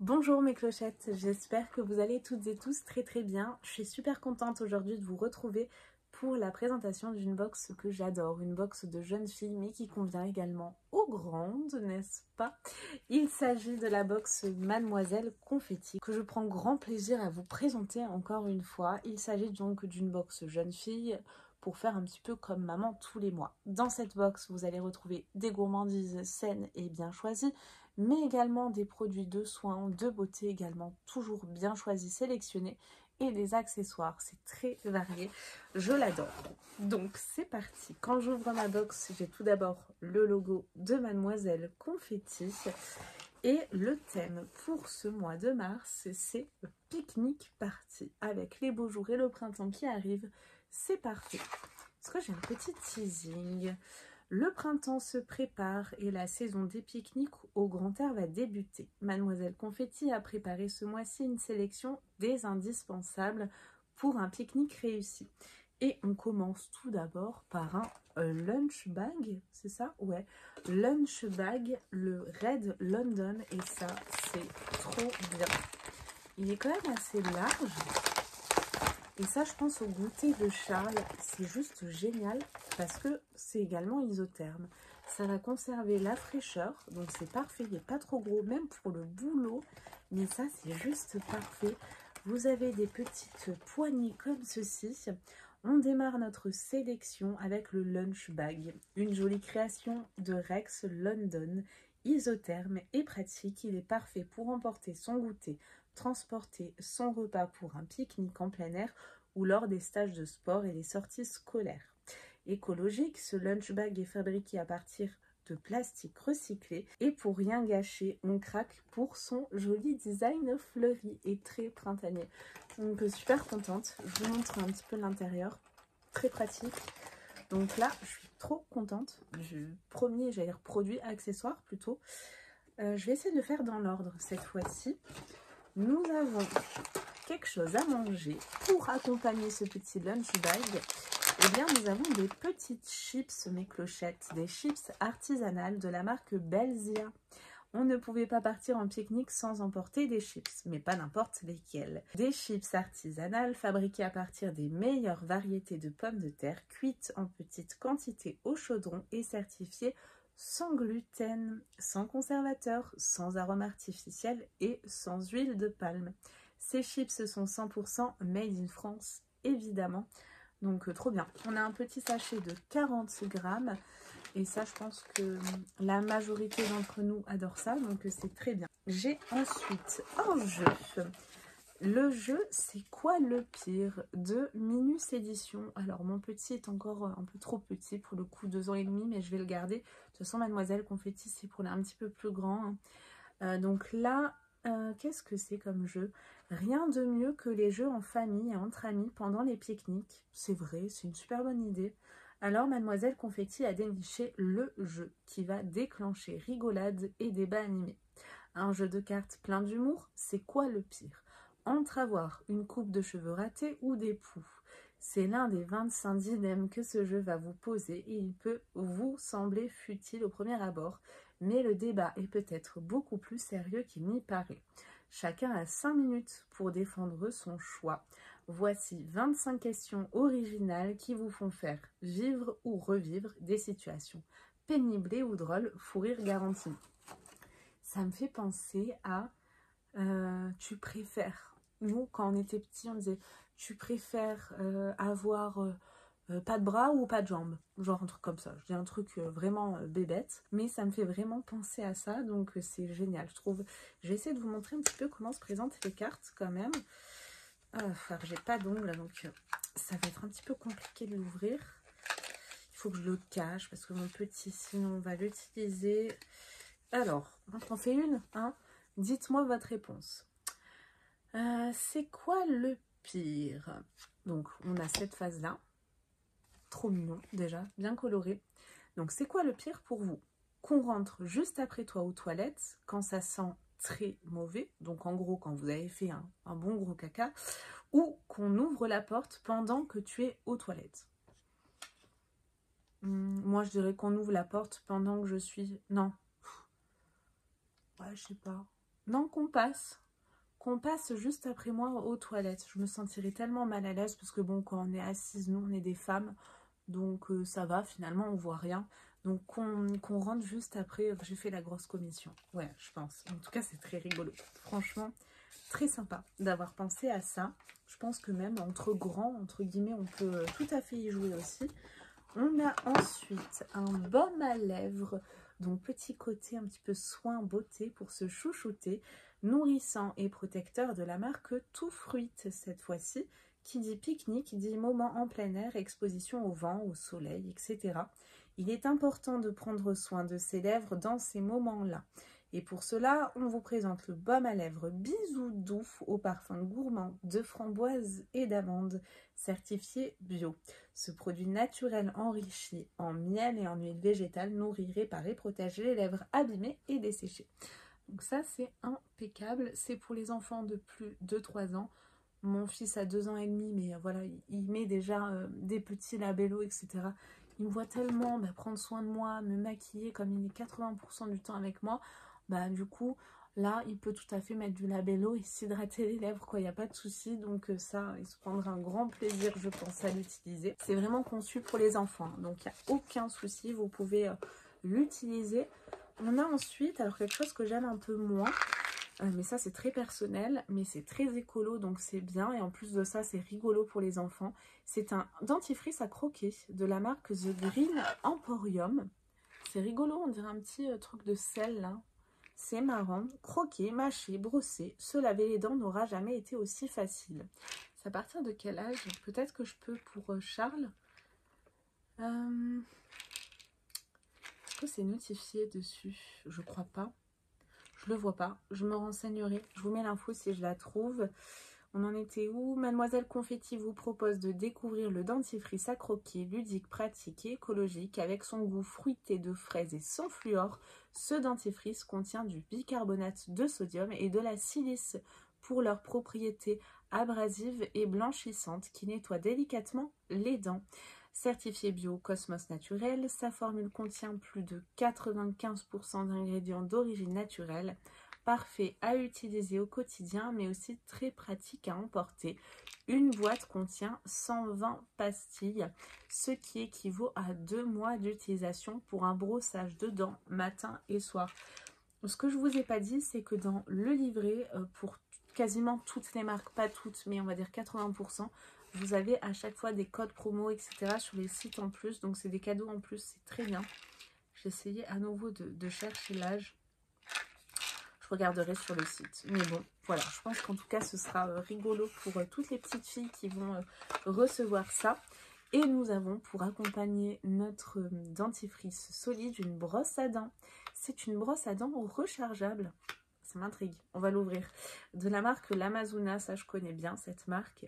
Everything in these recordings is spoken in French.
Bonjour mes clochettes, j'espère que vous allez toutes et tous très bien. Je suis super contente aujourd'hui de vous retrouver pour la présentation d'une box que j'adore, une box de jeunes filles mais qui convient également aux grandes, n'est-ce pas? Il s'agit de la box Mademoiselle Confetti que je prends grand plaisir à vous présenter encore une fois. Il s'agit donc d'une box jeune fille pour faire un petit peu comme maman tous les mois. Dans cette box, vous allez retrouver des gourmandises saines et bien choisies, mais également des produits de soins, de beauté également, toujours bien choisis, sélectionnés, et des accessoires. C'est très varié, je l'adore. Donc c'est parti. Quand j'ouvre ma box, j'ai tout d'abord le logo de Mademoiselle Confetti. Et le thème pour ce mois de mars, c'est pique-nique party. Avec les beaux jours et le printemps qui arrive, c'est parfait. Est-ce que j'ai un petit teasing? Le printemps se prépare et la saison des pique-niques au grand air va débuter. Mademoiselle Confetti a préparé ce mois-ci une sélection des indispensables pour un pique-nique réussi. Et on commence tout d'abord par un lunch bag, c'est ça? Ouais, lunch bag, le Red London, et ça, c'est trop bien. Il est quand même assez large. Et ça, je pense au goûter de Charles, c'est juste génial parce que c'est également isotherme. Ça va conserver la fraîcheur, donc c'est parfait, il n'est pas trop gros, même pour le boulot, mais ça, c'est juste parfait. Vous avez des petites poignées comme ceci. On démarre notre sélection avec le lunch bag, une jolie création de Rex London, isotherme et pratique. Il est parfait pour emporter son goûter, transporter son repas pour un pique-nique en plein air ou lors des stages de sport et des sorties scolaires. Écologique, ce lunch bag est fabriqué à partir de plastique recyclé et pour rien gâcher, on craque pour son joli design fleuri et très printanier. Donc super contente, je vous montre un petit peu l'intérieur, très pratique. Donc là, je suis trop contente. Premier, j'allais dire produit, accessoire plutôt. Je vais essayer de le faire dans l'ordre cette fois-ci. Nous avons quelque chose à manger pour accompagner ce petit lunch bag. Eh bien, nous avons des petites chips, mes clochettes, des chips artisanales de la marque Belzia. On ne pouvait pas partir en pique-nique sans emporter des chips, mais pas n'importe lesquelles. Des chips artisanales fabriquées à partir des meilleures variétés de pommes de terre, cuites en petite quantité au chaudron et certifiées sans gluten, sans conservateur, sans arôme artificiel et sans huile de palme. Ces chips sont 100% made in France, évidemment. Donc trop bien. On a un petit sachet de 40 grammes. Et ça, je pense que la majorité d'entre nous adore ça. Donc c'est très bien. J'ai ensuite un jeu. Le jeu, c'est quoi le pire de Minus Édition. Alors mon petit est encore un peu trop petit pour le coup, 2 ans et demi, mais je vais le garder. De toute façon, Mademoiselle Confetti, c'est pour les un petit peu plus grand. Donc là, qu'est-ce que c'est comme jeu? Rien de mieux que les jeux en famille et entre amis pendant les pique-niques. C'est vrai, c'est une super bonne idée. Alors Mademoiselle Confetti a déniché le jeu qui va déclencher rigolade et débat animé. Un jeu de cartes plein d'humour, c'est quoi le pire? Entre avoir une coupe de cheveux ratée ou des poux. C'est l'un des 25 dilemmes que ce jeu va vous poser et il peut vous sembler futile au premier abord, mais le débat est peut-être beaucoup plus sérieux qu'il n'y paraît. Chacun a 5 minutes pour défendre son choix. Voici 25 questions originales qui vous font faire vivre ou revivre des situations pénibles ou drôles, fou rire garanti. Ça me fait penser à tu préfères. Nous, quand on était petits, on disait tu préfères avoir pas de bras ou pas de jambes, genre un truc comme ça. Je dis un truc vraiment bébête, mais ça me fait vraiment penser à ça, donc c'est génial, je trouve. Je vais essayer de vous montrer un petit peu comment se présentent les cartes quand même. Alors, j'ai pas d'ongles, donc ça va être un petit peu compliqué de l'ouvrir. Il faut que je le cache parce que mon petit, sinon on va l'utiliser. Alors, on en fait une, hein? Dites-moi votre réponse. C'est quoi le pire? Donc, on a cette phase-là. Trop mignon, déjà, bien coloré. Donc, c'est quoi le pire pour vous? Qu'on rentre juste après toi aux toilettes, quand ça sent très mauvais, donc en gros, quand vous avez fait un bon gros caca, ou qu'on ouvre la porte pendant que tu es aux toilettes. Moi, je dirais qu'on ouvre la porte pendant que je suis... Non. Ouais, je sais pas. Non, qu'on passe juste après moi aux toilettes. Je me sentirais tellement mal à l'aise parce que bon, quand on est assise, nous on est des femmes, donc ça va, finalement on voit rien. Donc qu'on rentre juste après, j'ai fait la grosse commission. Ouais, je pense. En tout cas, c'est très rigolo. Franchement, très sympa d'avoir pensé à ça. Je pense que même entre grands, entre guillemets, on peut tout à fait y jouer aussi. On a ensuite un baume à lèvres, donc petit côté un petit peu soin beauté pour se chouchouter, nourrissant et protecteur de la marque Tout Fruit cette fois-ci. Qui dit pique-nique dit moment en plein air, exposition au vent, au soleil, etc. Il est important de prendre soin de ses lèvres dans ces moments-là. Et pour cela, on vous présente le baume à lèvres Bisou Doux au parfum gourmand de framboise et d'amande, certifié bio. Ce produit naturel enrichi en miel et en huile végétale nourrit, répare et protège les lèvres abîmées et desséchées. Donc ça, c'est impeccable. C'est pour les enfants de plus de 3 ans. Mon fils a 2 ans et demi, mais voilà, il met déjà des petits labellos, etc. Il me voit tellement prendre soin de moi, me maquiller, comme il est 80% du temps avec moi. Du coup, là, il peut tout à fait mettre du labello et s'hydrater les lèvres, quoi. Il n'y a pas de souci. Donc ça, il se prendra un grand plaisir, je pense, à l'utiliser. C'est vraiment conçu pour les enfants. Donc, il n'y a aucun souci. Vous pouvez l'utiliser. On a ensuite, alors quelque chose que j'aime un peu moins, mais ça c'est très personnel, mais c'est très écolo, donc c'est bien. Et en plus de ça, c'est rigolo pour les enfants. C'est un dentifrice à croquer de la marque The Green Emporium. C'est rigolo, on dirait un petit truc de sel là. C'est marrant. Croquer, mâcher, brosser, se laver les dents n'aura jamais été aussi facile. C'est à partir de quel âge? Peut-être que je peux pour Charles. Est-ce que c'est notifié dessus? Je crois pas. Je le vois pas. Je me renseignerai. Je vous mets l'info si je la trouve. On en était où? Mademoiselle Confetti vous propose de découvrir le dentifrice à croquer, ludique, pratique et écologique. Avec son goût fruité de fraises et sans fluor, ce dentifrice contient du bicarbonate de sodium et de la silice pour leurs propriétés abrasives et blanchissantes qui nettoient délicatement les dents. Certifié bio Cosmos Naturel, sa formule contient plus de 95% d'ingrédients d'origine naturelle. Parfait à utiliser au quotidien, mais aussi très pratique à emporter. Une boîte contient 120 pastilles, ce qui équivaut à 2 mois d'utilisation pour un brossage de dents matin et soir. Ce que je vous ai pas dit, c'est que dans le livret, pour quasiment toutes les marques, pas toutes, mais on va dire 80%, vous avez à chaque fois des codes promo, etc. sur les sites en plus. Donc c'est des cadeaux en plus, c'est très bien. J'ai essayé à nouveau de chercher l'âge. Je regarderai sur le site. Mais bon, voilà, je pense qu'en tout cas, ce sera rigolo pour toutes les petites filles qui vont recevoir ça. Et nous avons pour accompagner notre dentifrice solide une brosse à dents. C'est une brosse à dents rechargeable. Ça m'intrigue. On va l'ouvrir. De la marque L'Amazona, ça je connais bien cette marque.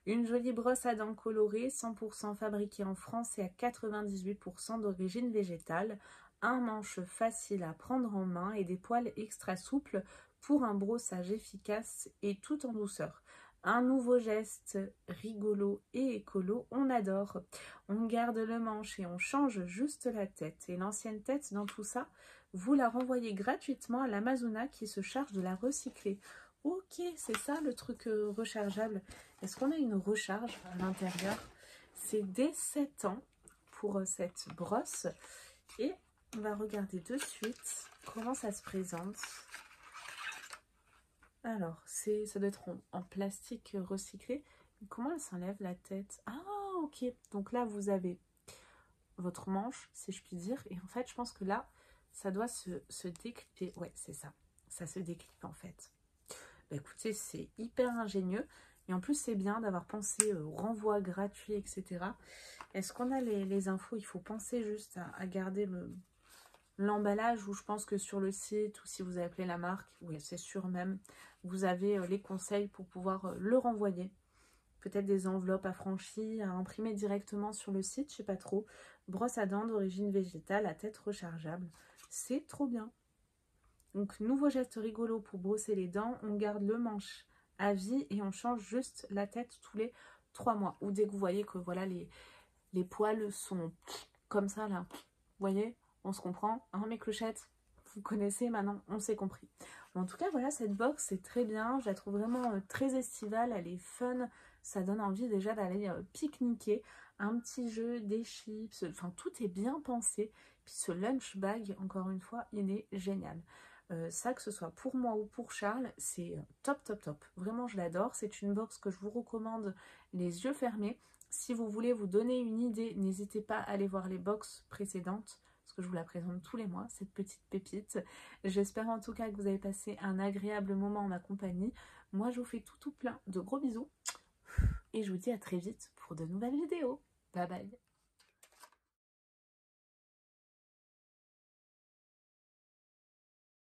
Une jolie brosse à dents colorée, 100% fabriquée en France et à 98% d'origine végétale. Un manche facile à prendre en main et des poils extra souples pour un brossage efficace et tout en douceur. Un nouveau geste rigolo et écolo, on adore. On garde le manche et on change juste la tête. Et l'ancienne tête dans tout ça, vous la renvoyez gratuitement à l'Amazona qui se charge de la recycler. Ok, c'est ça le truc rechargeable. Est-ce qu'on a une recharge à l'intérieur? C'est dès 7 ans pour cette brosse. Et on va regarder de suite comment ça se présente. Alors, ça doit être en plastique recyclé. Comment elle s'enlève la tête? Ah, ok. Donc là, vous avez votre manche, si je puis dire. Et en fait, je pense que là, ça doit se déclipper. Ouais, c'est ça. Ça se déclipe en fait. Écoutez, c'est hyper ingénieux. Et en plus, c'est bien d'avoir pensé au renvoi gratuit, etc. Est-ce qu'on a les infos? Il faut penser juste à garder l'emballage, où je pense que sur le site, ou si vous avez appelé la marque, oui, c'est sûr même, vous avez les conseils pour pouvoir le renvoyer. Peut-être des enveloppes affranchies à imprimer directement sur le site, je sais pas trop. Brosse à dents d'origine végétale à tête rechargeable. C'est trop bien. Donc, nouveau geste rigolo pour brosser les dents. On garde le manche à vie et on change juste la tête tous les 3 mois. Ou dès que vous voyez que voilà, les poils sont comme ça là. Vous voyez? On se comprend, hein, mes clochettes? vous connaissez maintenant, on s'est compris. En tout cas, voilà, cette box, c'est très bien. Je la trouve vraiment très estivale, elle est fun. Ça donne envie déjà d'aller pique-niquer. Un petit jeu, des chips, enfin tout est bien pensé. Puis ce lunch bag, encore une fois, il est génial. Ça, que ce soit pour moi ou pour Charles, c'est top, top, top. Vraiment, je l'adore. C'est une box que je vous recommande les yeux fermés. Si vous voulez vous donner une idée, n'hésitez pas à aller voir les box précédentes, parce que je vous la présente tous les mois, cette petite pépite. J'espère en tout cas que vous avez passé un agréable moment en ma compagnie. Moi, je vous fais tout plein de gros bisous. Et je vous dis à très vite pour de nouvelles vidéos. Bye bye.